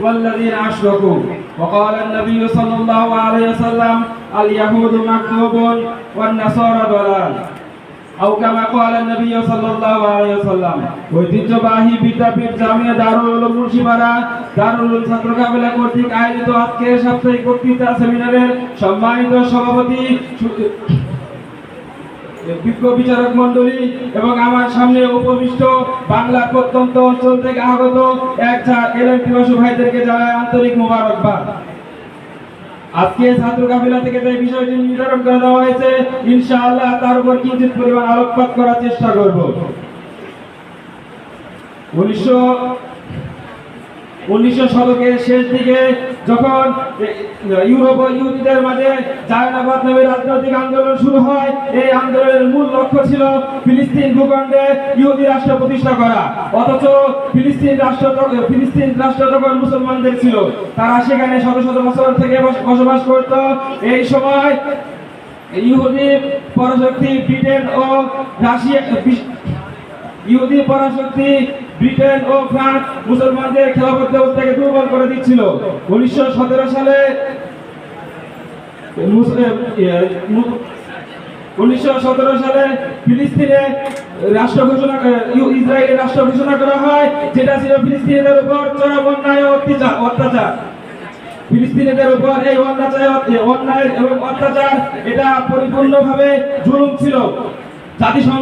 والذين أشركوا وقال النبي صلى الله عليه وسلم اليهود مكذوب والنصارى ضلال أو كما قال النبي صلى الله عليه وسلم ঐতিহ্যবাহী বিদ্যাপীঠ জামিয়া দারুল উলুম মুন্সিপাড়া দারুল উলুম ছাত্র কাফেলা কর্তৃক আয়োজিত আজকের সাপ্তাহিক বক্তৃতা সেমিনারের সম্মানিত সভাপতি বিজ্ঞ বিচারক মণ্ডলী এবং আমার সামনে উপবিষ্ট বাংলা প্রত্যন্ত অঞ্চল থেকে আগত এলএমটি ভাইদেরকে জানাই আন্তরিক মোবারকবাদ। আজকে ছাত্র কাফেলা থেকে যে বিষয়টি নির্ধারণ করে দেওয়া হয়েছে ইনশাআল্লাহ তার উপর কিঞ্চিত পরিমাণ আলোকপাত করার চেষ্টা করব। 19 শতকের শেষ দিকে যখন ইউরোপ ও ইহুদিদের মাঝে জায়নাবাদ নামে রাজনৈতিক আন্দোলন শুরু হয়, এই আন্দোলনের মূল লক্ষ্য ছিল ফিলিস্তিন ভূখণ্ডে ইহুদি রাষ্ট্র প্রতিষ্ঠা করা। অথচ ফিলিস্তিন রাষ্ট্র তখন মুসলমানদের ছিল, তারা সেখানে শত শত বছর থেকে বসবাস করত। এই সময় ইহুদি পরাশক্তি ব্রিটেন ও রাশিয়া ব্রিটেন ও ফ্রান্স মুসলমানদের খেলাফত ব্যবস্থাকে দুর্বল করে দিচ্ছিল। 1917 সালে ফিলিস্তিনে রাষ্ট্র ঘোষণা ইসরায়েলের রাষ্ট্র ঘোষণা করা হয়, যেটা ছিল ফিলিস্তিনিদের উপর চরম অন্যায় ও অত্যাচার। ফিলিস্তিনিদের উপর এই অন্যায় এবং অত্যাচার এটা পরিপূর্ণভাবে জুলুম ছিল। জাতিসংঘ